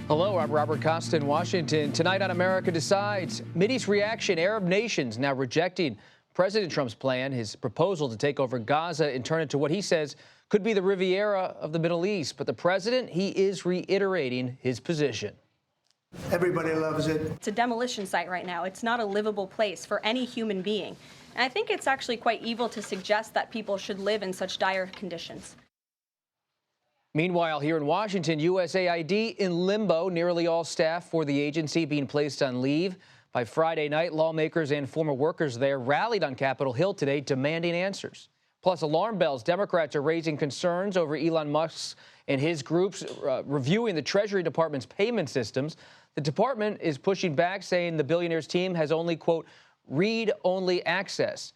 Hello, I'm Robert Costa in Washington. Tonight on America Decides, Mideast reaction, Arab nations now rejecting President Trump's plan, his proposal to take over Gaza and turn it to what he says could be the Riviera of the Middle East. But the president, he is reiterating his position. Everybody loves it. It's a demolition site right now. It's not a livable place for any human being. And I think it's actually quite evil to suggest that people should live in such dire conditions. Meanwhile, here in Washington, USAID in limbo, nearly all staff for the agency being placed on leave. By Friday night, lawmakers and former workers there rallied on Capitol Hill today demanding answers. Plus, alarm bells. Democrats are raising concerns over Elon Musk and his groups reviewing the Treasury Department's payment systems. The department is pushing back, saying the billionaire's team has only, quote, read-only access.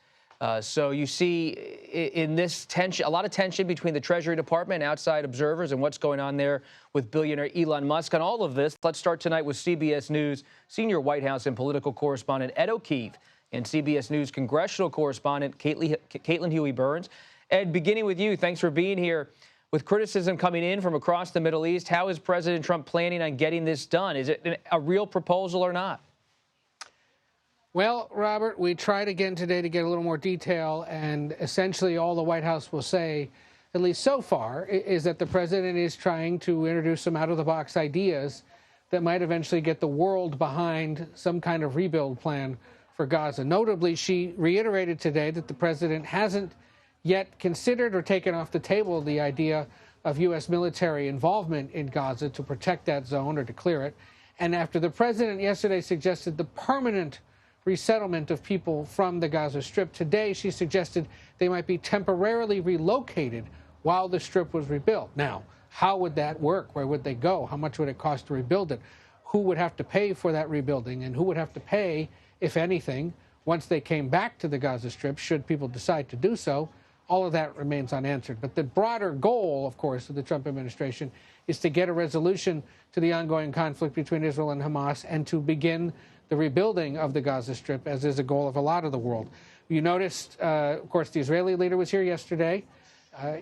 So you see in this tension, a lot of tension between the Treasury Department and outside observers and what's going on there with billionaire Elon Musk. On all of this, let's start tonight with CBS News senior White House and political correspondent Ed O'Keefe and CBS News congressional correspondent Caitlin Huey-Burns. Ed, beginning with you, thanks for being here. With criticism coming in from across the Middle East, how is President Trump planning on getting this done? Is it a real proposal or not? Well, Robert, we tried again today to get a little more detail, and essentially all the White House will say, at least so far, is that the president is trying to introduce some out-of-the-box ideas that might eventually get the world behind some kind of rebuild plan for Gaza. Notably, she reiterated today that the president hasn't yet considered or taken off the table the idea of U.S. military involvement in Gaza to protect that zone or to clear it. And after the president yesterday suggested the permanent resettlement of people from the Gaza Strip, today she suggested they might be temporarily relocated while the Strip was rebuilt. Now, how would that work? Where would they go? How much would it cost to rebuild it? Who would have to pay for that rebuilding? And who would have to pay, if anything, once they came back to the Gaza Strip, should people decide to do so? All of that remains unanswered. But the broader goal, of course, of the Trump administration is to get a resolution to the ongoing conflict between Israel and Hamas and to begin the rebuilding of the Gaza Strip, as is a goal of a lot of the world. You noticed, of course, the Israeli leader was here yesterday.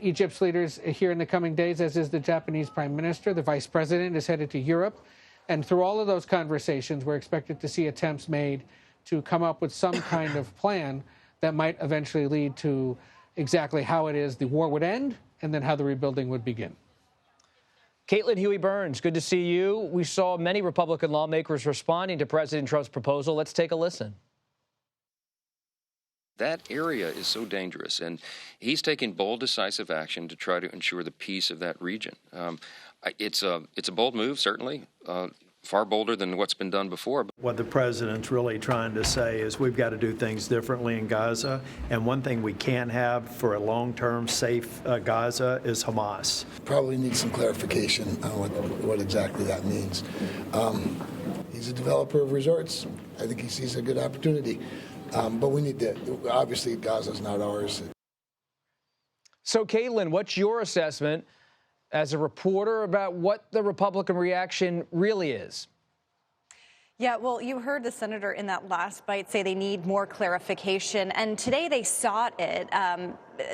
Egypt's leaders here in the coming days, as is the Japanese prime minister. The vice president is headed to Europe. And through all of those conversations, we're expected to see attempts made to come up with some kind of plan that might eventually lead to exactly how it is the war would end and then how the rebuilding would begin. Caitlin Huey-Burns, good to see you. We saw many Republican lawmakers responding to President Trump's proposal. Let's take a listen. That area is so dangerous, and he's taking bold, decisive action to try to ensure the peace of that region. It's a bold move, certainly, far bolder than what's been done before. What the president's really trying to say is we've got to do things differently in Gaza, and one thing we can't have for a long-term safe Gaza is Hamas. Probably need some clarification on what exactly that means. He's a developer of resorts. I think he sees a good opportunity. But we need to, obviously, Gaza's not ours. So, Caitlin, what's your assessment as a reporter about what the Republican reaction really is? Yeah, well, you heard the senator in that last bite say they need more clarification, and today they sought it.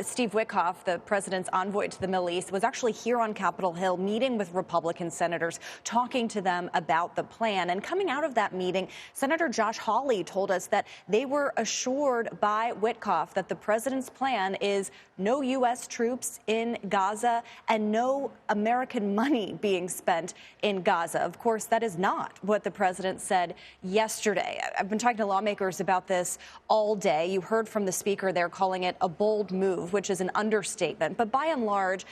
Steve Witkoff, the president's envoy to the Middle East, was actually here on Capitol Hill meeting with Republican senators, talking to them about the plan. And coming out of that meeting, Senator Josh Hawley told us that they were assured by Witkoff that the president's plan is no U.S. troops in Gaza and no American money being spent in Gaza. Of course, that is not what the president said yesterday. I've been talking to lawmakers about this all day. You heard from the speaker there calling it a bold move, which is an understatement. But by and large,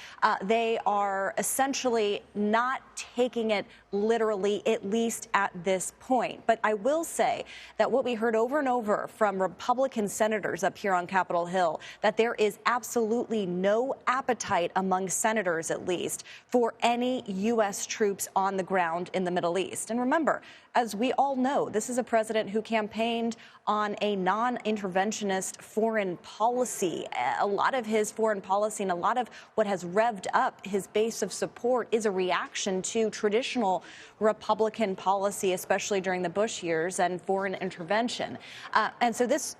they are essentially not taking it literally, at least at this point. But I will say that what we heard over and over from Republican senators up here on Capitol Hill, that there is absolutely no appetite among senators, at least, for any U.S. troops on the ground in the Middle East. And remember, as we all know, this is a president who campaigned on a non-interventionist foreign policy. A lot of his foreign policy and a lot of what has revved up his base of support is a reaction to traditional Republican policy, especially during the Bush years and foreign intervention. And so this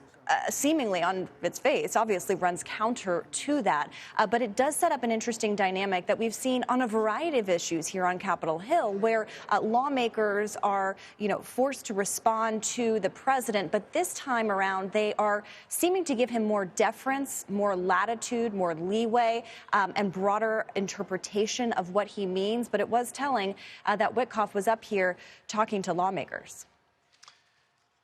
seemingly on its face, obviously runs counter to that. But it does set up an interesting dynamic that we've seen on a variety of issues here on Capitol Hill, where lawmakers are, forced to respond to the president. But this time around, they are seeming to give him more deference, more latitude, more leeway, and broader interpretation of what he means. But it was telling that Witkoff was up here talking to lawmakers.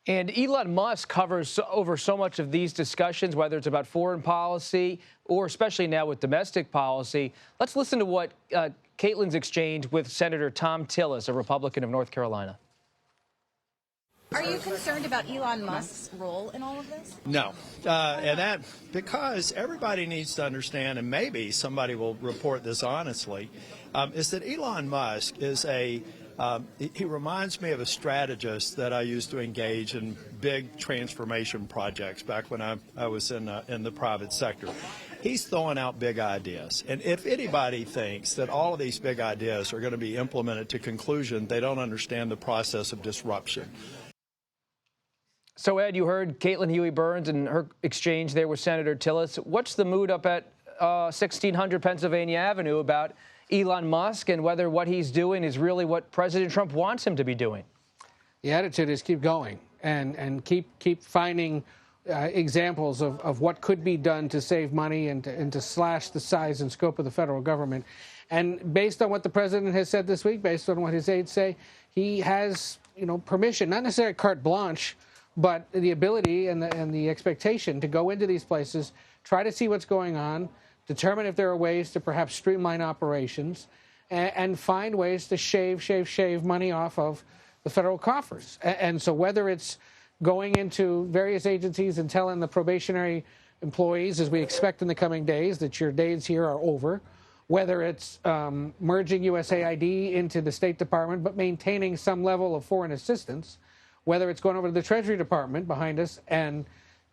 And Elon Musk covers over so much of these discussions, whether it's about foreign policy or especially now with domestic policy. Let's listen to what Caitlin's exchange with Senator Thom Tillis, a Republican of North Carolina. Are you concerned about Elon Musk's role in all of this? No. And that because everybody needs to understand, and maybe somebody will report this honestly, is that Elon Musk is he reminds me of a strategist that I used to engage in big transformation projects back when I was in the private sector. He's throwing out big ideas. And if anybody thinks that all of these big ideas are going to be implemented to conclusion, they don't understand the process of disruption. So, Ed, you heard Caitlin Huey-Burns and her exchange there with Senator Tillis. What's the mood up at 1600 Pennsylvania Avenue about Elon Musk and whether what he's doing is really what President Trump wants him to be doing? The attitude is keep going and keep finding examples of what could be done to save money and to slash the size and scope of the federal government. And based on what the president has said this week, based on what his aides say, he has, permission, not necessarily carte blanche, but the ability and the expectation to go into these places, try to see what's going on, determine if there are ways to perhaps streamline operations, and find ways to shave money off of the federal coffers. And so whether it's going into various agencies and telling the probationary employees, as we expect in the coming days, that your days here are over, whether it's merging USAID into the State Department but maintaining some level of foreign assistance, whether it's going over to the Treasury Department behind us and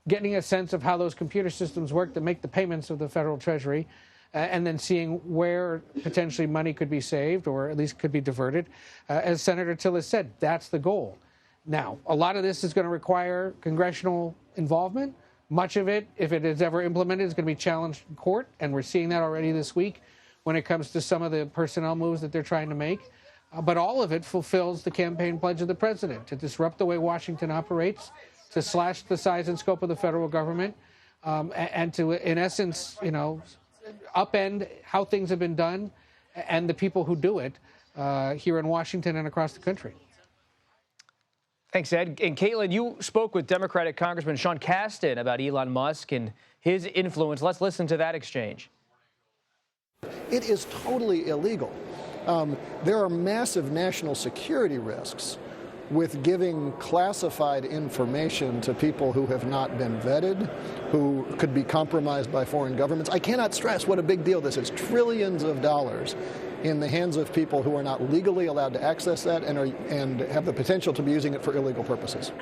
getting a sense of how those computer systems work that make the payments of the federal Treasury, and then seeing where potentially money could be saved or at least could be diverted. As Senator Tillis said, that's the goal. Now, a lot of this is going to require congressional involvement. Much of it, if it is ever implemented, is going to be challenged in court, and we're seeing that already this week when it comes to some of the personnel moves that they're trying to make. But all of it fulfills the campaign pledge of the president to disrupt the way Washington operates, to slash the size and scope of the federal government, and to, in essence, upend how things have been done and the people who do it here in Washington and across the country. Thanks, Ed. And Caitlin, you spoke with Democratic Congressman Sean Casten about Elon Musk and his influence. Let's listen to that exchange. It is totally illegal. There are massive national security risks with giving classified information to people who have not been vetted, who could be compromised by foreign governments. I cannot stress what a big deal this is. Trillions of dollars in the hands of people who are not legally allowed to access that and have the potential to be using it for illegal purposes.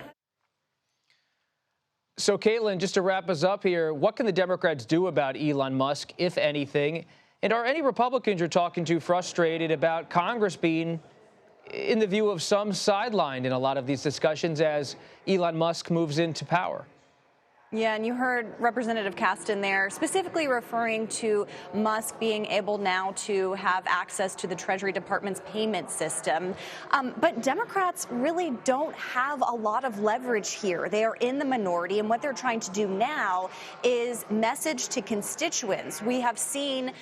So, Caitlin, just to wrap us up here, what can the Democrats do about Elon Musk, if anything? And are any Republicans you're talking to frustrated about Congress being, in the view of some, sidelined in a lot of these discussions as Elon Musk moves into power? Yeah, and you heard Representative Casten there specifically referring to Musk being able now to have access to the Treasury Department's payment system. But Democrats really don't have a lot of leverage here. They are in the minority, and what they're trying to do now is message to constituents. We have seen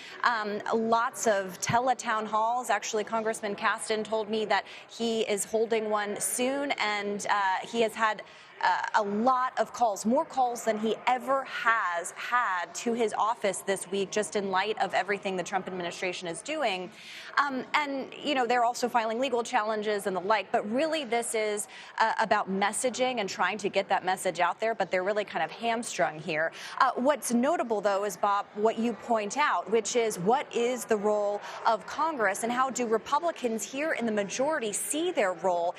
lots of teletown halls. Actually, Congressman Casten told me that he is holding one soon, and he has had a lot of calls, more calls than he ever has had to his office this week, just in light of everything the Trump administration is doing. And, they're also filing legal challenges and the like. But really, this is about messaging and trying to get that message out there. But they're really kind of hamstrung here. What's notable, though, is, Bob, what you point out, which is what is the role of Congress and how do Republicans here in the majority see their role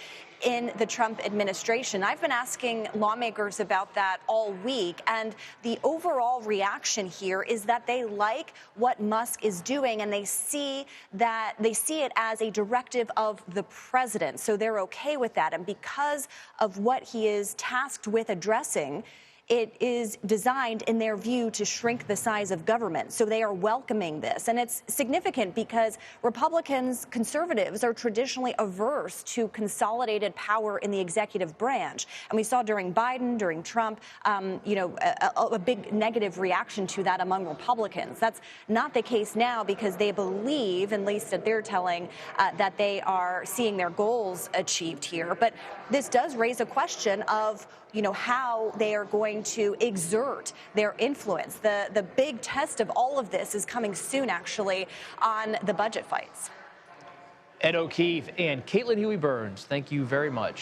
in the Trump administration? I've been asking lawmakers about that all week, and the overall reaction here is that they like what Musk is doing, and they see it as a directive of the president, so they're okay with that. And because of what he is tasked with addressing, it is designed, in their view, to shrink the size of government. So they are welcoming this. And it's significant because Republicans, conservatives, are traditionally averse to consolidated power in the executive branch. And we saw during Biden, during Trump, a big negative reaction to that among Republicans. That's not the case now because they believe, at least that they're telling, that they are seeing their goals achieved here. But this does raise a question of how they are going to exert their influence. The big test of all of this is coming soon, actually, on the budget fights. Ed O'Keefe and Caitlin Huey-Burns, thank you very much.